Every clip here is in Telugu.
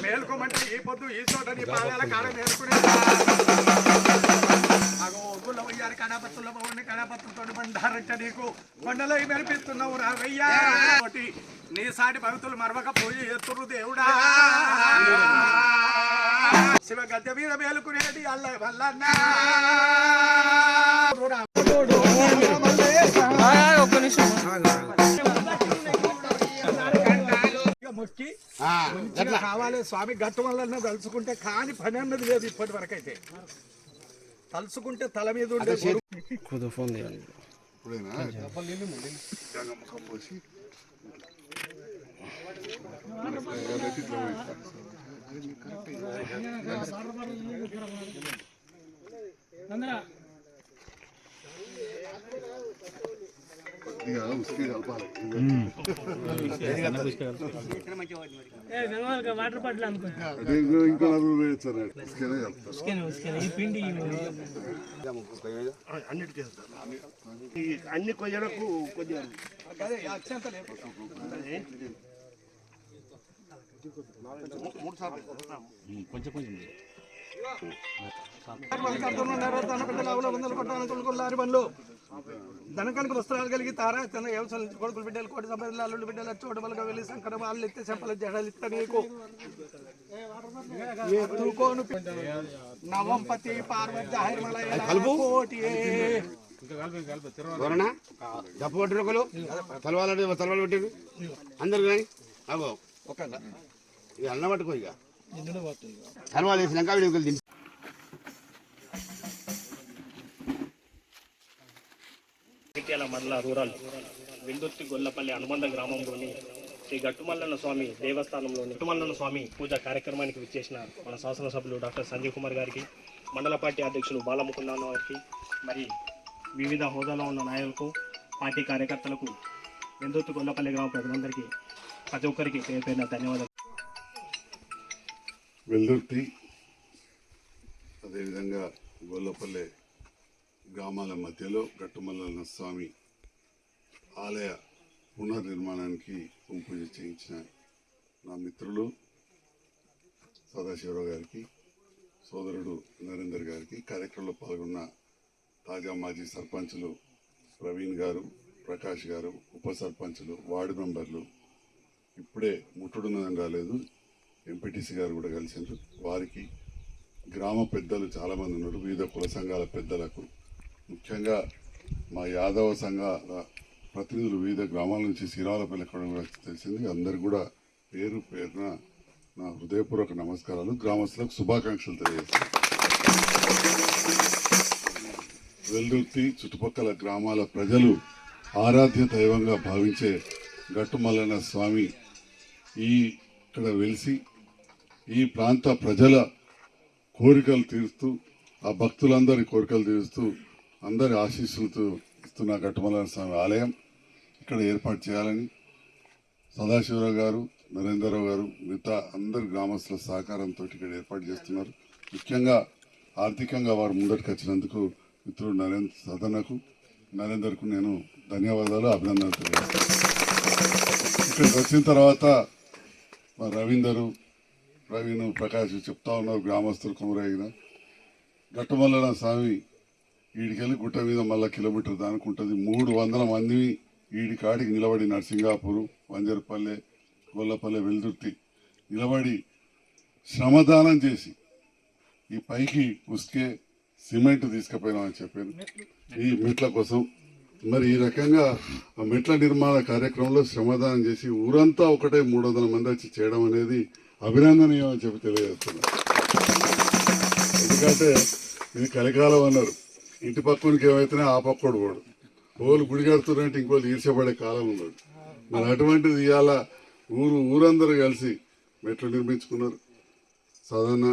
మేలుకోమంటే ఈ పొద్దు ఈ చోట నీ పాదాల కాడ మేలుకునే గుల్లవయ్యారు కడాపత్తుల పౌర్ణి కడాపత్తులతో బండారట నీకు కొండలో మెరిపిస్తున్నావు రావయ్యా నీ సాటి భక్తులు మరవక పోయి ఎత్తురు దేవుడా శివ గద్దె మీద మేలుకునేది అల్ల వల్లన్నా మొక్కి కావాలి స్వామి గట్టు వల్ల తలుచుకుంటే కాని పని అన్నది లేదు ఇప్పటి వరకు అయితే తలుచుకుంటే తల మీద ఉండే వాటర్ బాటిల్ అన్ని కొయ్యలకు కొద్దిగా కొంచెం కొంచెం ధనకానికి వస్త్రాలు కలిగి తారా కొడుకులు బిడ్డలు కోటి సంపదలు అల్లుడు బిడ్డలు చోటు బలగా వెళ్ళి సంకర వాళ్ళు ఎత్తే చెప్పలు జడలు ఇస్తా నీకు ఎత్తుకోను నవంపతి పార్వతి కోటి డప్పు కొట్టినొకలు తలవాళ్ళు పెట్టారు అందరు కానీ అగో ఒక ఇక అన్న పట్టుకో ఇక తలవాళ్ళు వేసినాక వీడికి తిని మండల రూరల్ వెందుర్తి గొల్లపల్లి అనుబంధ గ్రామంలోని శ్రీ గట్టుమల్లన్న స్వామి దేవస్థానంలోని గట్టుమల్లన్న స్వామి పూజ కార్యక్రమానికి విచ్చేసిన మన శాసనసభ్యులు డాక్టర్ సంజీవ్ కుమార్ గారికి, మండల పార్టీ అధ్యక్షులు బాలముకుందన్న గారికి, మరి వివిధ హోదాలో ఉన్న నాయకులకు, పార్టీ కార్యకర్తలకు, వెందుర్తి గొల్లపల్లి గ్రామ ప్రజలందరికీ ప్రతి ఒక్కరికి పేరు పేరున ధన్యవాదాలు. వెల్దుర్తి అదేవిధంగా గొల్లపల్లి గ్రామాల మధ్యలో గట్టుమల్లన్న స్వామి ఆలయ పునర్నిర్మాణానికి భూమి పూజ చేయించిన నా మిత్రులు సదాశివరావు గారికి, సోదరుడు నరేందర్ గారికి, కార్యక్రమంలో పాల్గొన్న తాజా మాజీ సర్పంచులు ప్రవీణ్ గారు, ప్రకాష్ గారు, ఉప సర్పంచులు, వార్డు మెంబర్లు, ఇప్పుడే ముట్టుడున్నదని రాలేదు ఎంపీటీసీ గారు కూడా కలిసిండ్రు, వారికి, గ్రామ పెద్దలు చాలామంది ఉన్నారు, వివిధ కుల సంఘాల పెద్దలకు, ముఖ్యంగా మా యాదవ సంఘాల ప్రతినిధులు వివిధ గ్రామాల నుంచి శ్రీరావులపల్లి కూడా తెలిసింది. అందరు కూడా పేరు పేరున నా హృదయపూర్వక నమస్కారాలు, గ్రామస్తులకు శుభాకాంక్షలు తెలియజేస్తాను. వెల్దుర్తి చుట్టుపక్కల గ్రామాల ప్రజలు ఆరాధ్య దైవంగా భావించే గట్టుమల్లన్న స్వామి ఇక్కడ వెలిసి ఈ ప్రాంత ప్రజల కోరికలు తీరుస్తూ, ఆ భక్తులందరి కోరికలు తీరుస్తూ, అందరి ఆశీస్సులతో ఇస్తున్న గట్టుమల్లన్న స్వామి ఆలయం ఇక్కడ ఏర్పాటు చేయాలని సదాశివరావు గారు, నరేంద్రరావు గారు, మిగతా అందరి గ్రామస్తుల సహకారంతో ఇక్కడ ఏర్పాటు చేస్తున్నారు. ముఖ్యంగా ఆర్థికంగా వారు ముందటికి వచ్చినందుకు మిత్రుడు సదనకు, నరేందర్కు నేను ధన్యవాదాలు, అభినందనలు తెలియజేస్తాను. ఇక్కడికి వచ్చిన తర్వాత మా ప్రవీణ్, ప్రకాష్ చెప్తా ఉన్నారు, గ్రామస్తులు కుమరైన గట్టుమల్లన్న స్వామి ఈడికెళ్ళి గుట్ట మీద మళ్ళీ కిలోమీటర్ దానికి ఉంటుంది. 300 మంది ఈడి కాడికి నిలబడి నర్సింగాపూర్, వంజరపల్లె, గొల్లపల్లె, వెల్దుర్తి నిలబడి శ్రమదానం చేసి ఈ పైకి ఉస్కే సిమెంట్ తీసుకుపోయినామని చెప్పాను ఈ మెట్ల కోసం. మరి ఈ రకంగా ఆ మెట్ల నిర్మాణ కార్యక్రమంలో శ్రమదానం చేసి ఊరంతా ఒకటే 300 మంది వచ్చి చేయడం అనేది అభినందనీయం అని చెప్పి తెలియజేస్తున్నారు. ఎందుకంటే ఇది కలికాలం అన్నారు, ఇంటి పక్కనికి ఏమైతేనే ఆ పక్కడు పోడు, ఓళ్ళు గుడి కడుతున్నారంటే ఇంకోళ్ళు ఈర్చబడే కాలం ఉన్నాడు. మరి అటువంటిది ఇవాళ ఊరందరూ కలిసి మెట్లు నిర్మించుకున్నారు. సాధారణ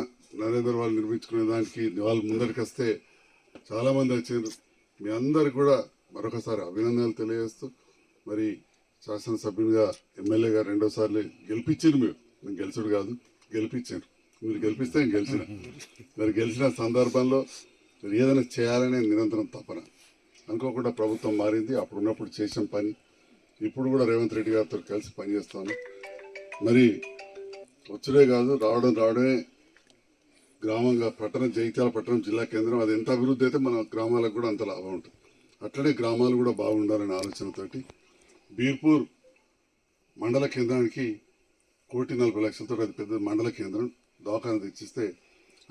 నరేందర్ వాళ్ళు నిర్మించుకునే దానికి వాళ్ళు ముందరికి వస్తే చాలామంది వచ్చారు. మీ అందరికి కూడా మరొకసారి అభినందనలు తెలియజేస్తూ, మరి శాసనసభ్యునిగా ఎమ్మెల్యేగా 2వ సార్లు గెలిపించారు. నేను గెలిచుడు కాదు, గెలిపించాను. మీరు గెలిపిస్తే నేను గెలిచిన. మరి గెలిచిన సందర్భంలో మీరు ఏదైనా చేయాలనే నిరంతరం తపన. అనుకోకుండా ప్రభుత్వం మారింది. అప్పుడు ఉన్నప్పుడు చేసిన పని ఇప్పుడు కూడా రేవంత్ రెడ్డి గారితో కలిసి పనిచేస్తాను. మరి వచ్చుడే కాదు, రావడమే గ్రామంగా జగిత్యాల పట్టణం జిల్లా కేంద్రం. అది ఎంత అభివృద్ధి అయితే మన గ్రామాలకు కూడా అంత లాభం ఉంటుంది. అట్లనే గ్రామాలు కూడా బాగుండాలనే ఆలోచనతోటి బీర్పూర్ మండల కేంద్రానికి 1,40,00,000తో అది పెద్ద మండల కేంద్రం దవాఖాన తెచ్చిస్తే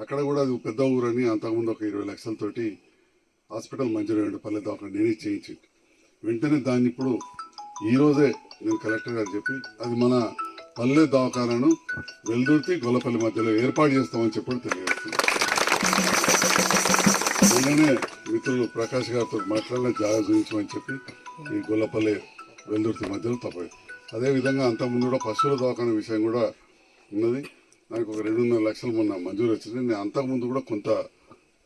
అక్కడ కూడా అది పెద్ద ఊరని అంతకుముందు ఒక 20 లక్షలతోటి హాస్పిటల్ మంజూరు పల్లె దవాఖాన నేనే చేయించింది. వెంటనే దాన్ని ఇప్పుడు ఈరోజే నేను కలెక్టర్ గారు చెప్పి అది మన పల్లె దవాఖానను వెల్దుర్తి గొల్లపల్లి మధ్యలో ఏర్పాటు చేస్తామని చెప్పి తెలియజేస్తుంది. నిన్ననే మిత్రులు ప్రకాష్ గారితో మాట్లాడిన జాగా చూపించమని చెప్పి ఈ గొల్లపల్లి వెల్దుర్తి మధ్యలో తప్పదు. అదేవిధంగా అంతకుముందు కూడా పశువుల దవాఖాన విషయం కూడా ఉన్నది. నాకు ఒక 2.5 లక్షలు మొన్న మంజూరు వచ్చింది. నేను అంతకుముందు కూడా కొంత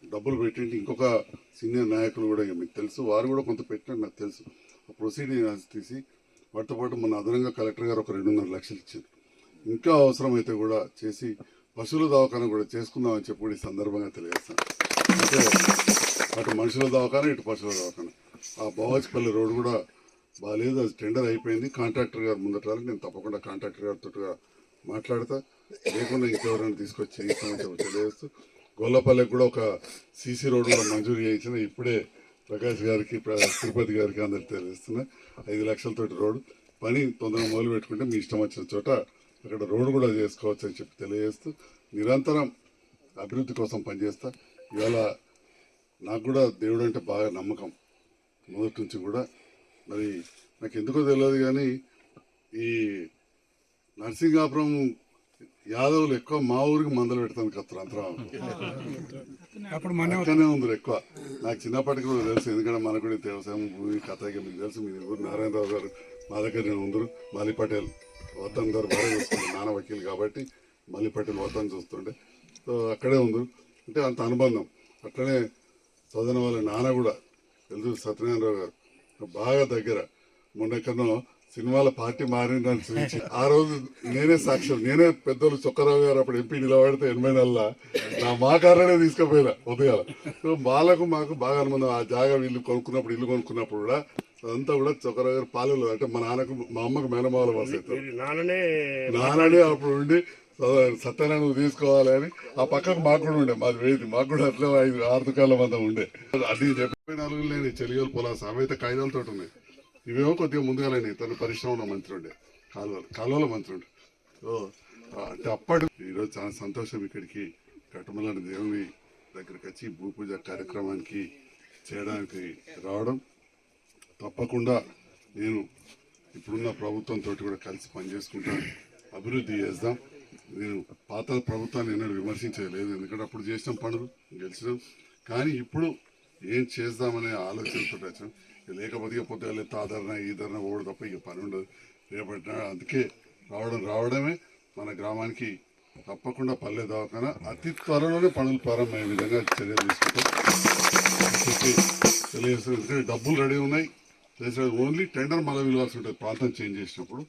డబ్బులు పెట్టింటి ఇంకొక సీనియర్ నాయకులు కూడా మీకు తెలుసు, వారు కూడా కొంత పెట్టినట్టు నాకు తెలుసు. ప్రొసీడింగ్ తీసి వాటితో పాటు మన అదనంగా కలెక్టర్ గారు ఒక 2.5 లక్షలు ఇచ్చారు. ఇంకా అవసరమైతే కూడా చేసి పశువుల దవాఖాన కూడా చేసుకుందామని చెప్పి కూడా ఈ సందర్భంగా తెలియజేస్తాను. అంటే అటు మనుషుల దవాఖాన, ఇటు పశువుల దవాఖాన. ఆ బావాజ్పల్లి రోడ్డు కూడా బాగాలేదు, అది టెండర్ అయిపోయింది. కాంట్రాక్టర్ గారు ముందటాలి, నేను తప్పకుండా కాంట్రాక్టర్ గారితో మాట్లాడతా, లేకుండా ఇంకెవరైనా తీసుకొచ్చి చేయిస్తామని చెప్పి తెలియజేస్తూ, గొల్లపల్లికి కూడా ఒక సీసీ రోడ్డు కూడా మంజూరు చేయించిన. ఇప్పుడే ప్రకాష్ గారికి, తిరుపతి గారికి అందరికి తెలియజేస్తున్నా. 5 లక్షలతోటి రోడ్డు పని తొందరగా మొదలు పెట్టుకుంటే మీ ఇష్టం వచ్చిన చోట అక్కడ రోడ్డు కూడా చేసుకోవచ్చు అని చెప్పి తెలియజేస్తూ, నిరంతరం అభివృద్ధి కోసం పనిచేస్తా. ఇవాళ నాకు కూడా దేవుడు అంటే బాగా నమ్మకం మొదటి నుంచి కూడా. మరి నాకు ఎందుకో తెలియదు కానీ ఈ నర్సింగాపురం యాదవులు ఎక్కువ మా ఊరికి మందలు పెడతాను కత్తులు అంతరం అక్కడనే ఉంది ఎక్కువ. నాకు చిన్నప్పటికి కూడా తెలుసు, ఎందుకంటే మనకు కూడా వ్యవసాయం భూమి కథగా మీకు తెలుసు. మీ ఊరు నారాయణరావు గారు మా దగ్గర ఉందరు, మల్లి పటేల్ వద్దన్ గారు బాగా చూస్తుండే, నాన్న వకీలు కాబట్టి మల్లి పటేల్ వద్దన్ చూస్తుండే. సో అక్కడే ఉంది అంటే అంత అనుబంధం. అట్లనే చదివిన వాళ్ళ నాన్న కూడా తెలుసు, సత్యనారాయణరావు గారు బాగా దగ్గర. మొన్న ఎక్కడో సినిమాల పార్టీ మారిందని చూపించి ఆ రోజు నేనే సాక్ష్యం. నేనే పెద్దలు చొక్కరావు గారు అప్పుడు ఎంపీ నిలబడితే 80 నా మా కారణనే తీసుకుపోయినా ఉదయాల. సో వాళ్ళకు మాకు బాగా అనుబంధం. ఆ జాగా ఇల్లు కొనుక్కున్నప్పుడు కూడా అదంతా కూడా చొక్కరావు గారు పాలెలు అంటే మా నాన్నకు మా అమ్మకు మేనమాల వరుస అవుతారు. నాన్ననే అప్పుడు ఉండి సత్యనారాయణ నువ్వు తీసుకోవాలి అని ఆ పక్కకు మాకు కూడా ఉండే, మాది వేది, మాకు కూడా అట్లా 5-6 దుకాణాల మంది ఉండే. అది 74 లేని చెలియలు పొలాసు అవైతే కాయిదాలతో ఉన్నాయి. ఇవేమో కొద్దిగా ముందుగానే తను పరిశ్రమలో మంత్రి ఉండే, కాలువల మంత్రి ఉండే. సో అంటే అప్పటి ఈరోజు చాలా సంతోషం ఇక్కడికి కట్టుమలని దేవుని దగ్గరికి వచ్చి భూపూజ కార్యక్రమానికి చేయడానికి రావడం. తప్పకుండా నేను ఇప్పుడున్న ప్రభుత్వంతో కూడా కలిసి పనిచేసుకుంటాను, అభివృద్ధి చేద్దాం. నేను పాత ప్రభుత్వాన్ని ఎన్నడూ విమర్శించలేదు, ఎందుకంటే అప్పుడు చేసిన పనులు గెలిచినాం. కానీ ఇప్పుడు ఏం చేద్దామనే ఆలోచనతో వచ్చాం. లేకపోతే పొద్దుగా ఆదరణ ఈ ధరణ ఓడు తప్ప ఇక పని ఉండదు రేపటి. అందుకే రావడమే మన గ్రామానికి తప్పకుండా పల్లె దవాఖాన అతి త్వరలోనే పనులు ప్రారంభమయ్యే విధంగా చర్యలు తీసుకుంటాం తెలియజేస్తాం. ఎందుకంటే డబ్బులు రెడీ ఉన్నాయి, ఓన్లీ టెండర్ మళ్ళీ పిలవాల్సి ఉంటుంది. ప్రాంతం చేంజ్ చేసినప్పుడు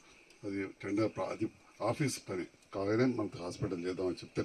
అది టెండర్, అది ఆఫీస్ పని కాగానే మనకు హాస్పిటల్ చేద్దామని చెప్తే